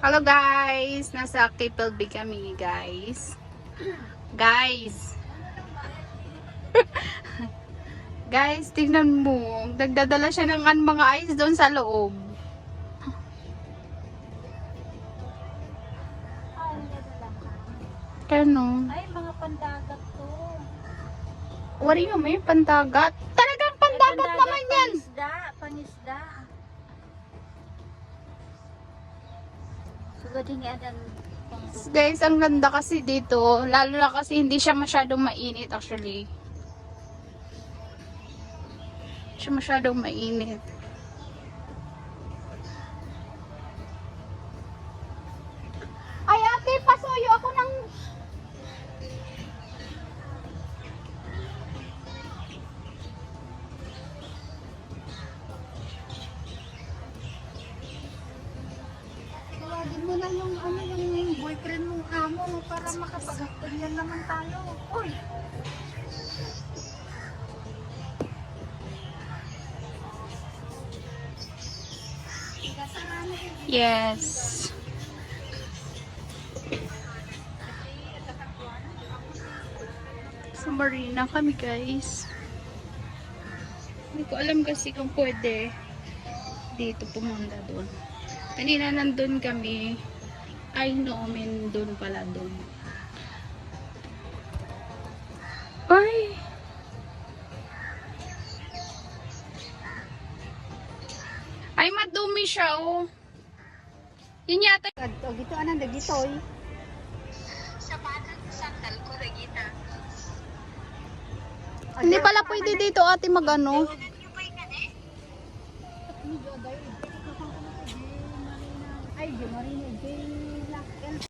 Hello guys! Nasa Kipelby kami guys. Guys! Guys, tingnan mo. Nagdadala siya ng mga ice doon sa loob. Kano? Ay, mga pandagat to. Wari mo may pandagat. Talagang pandagat naman yan. Pangisda. Sugading adan. Guys, ang ganda kasi dito. Lalo na kasi hindi siya masyadong mainit actually. Siya masyadong mainit. Ay ate, pasuyo ako ng... Tawagin mo na yung boyfriend mong amo mo para makapag-ganyan naman tayo. Uy! Yes. Sa marina kami guys. Hindi ko alam kasi kung pwede dito pumunta doon. Kanina nandun kami. I know, doon pala doon. Ay! Ay, madumi siya, oh. Yun yata. O, gito anang dagitoy. Sa panan sandal ko lagita. Hindi pala pwede dito ate mag-ano. Ay, di marino, di.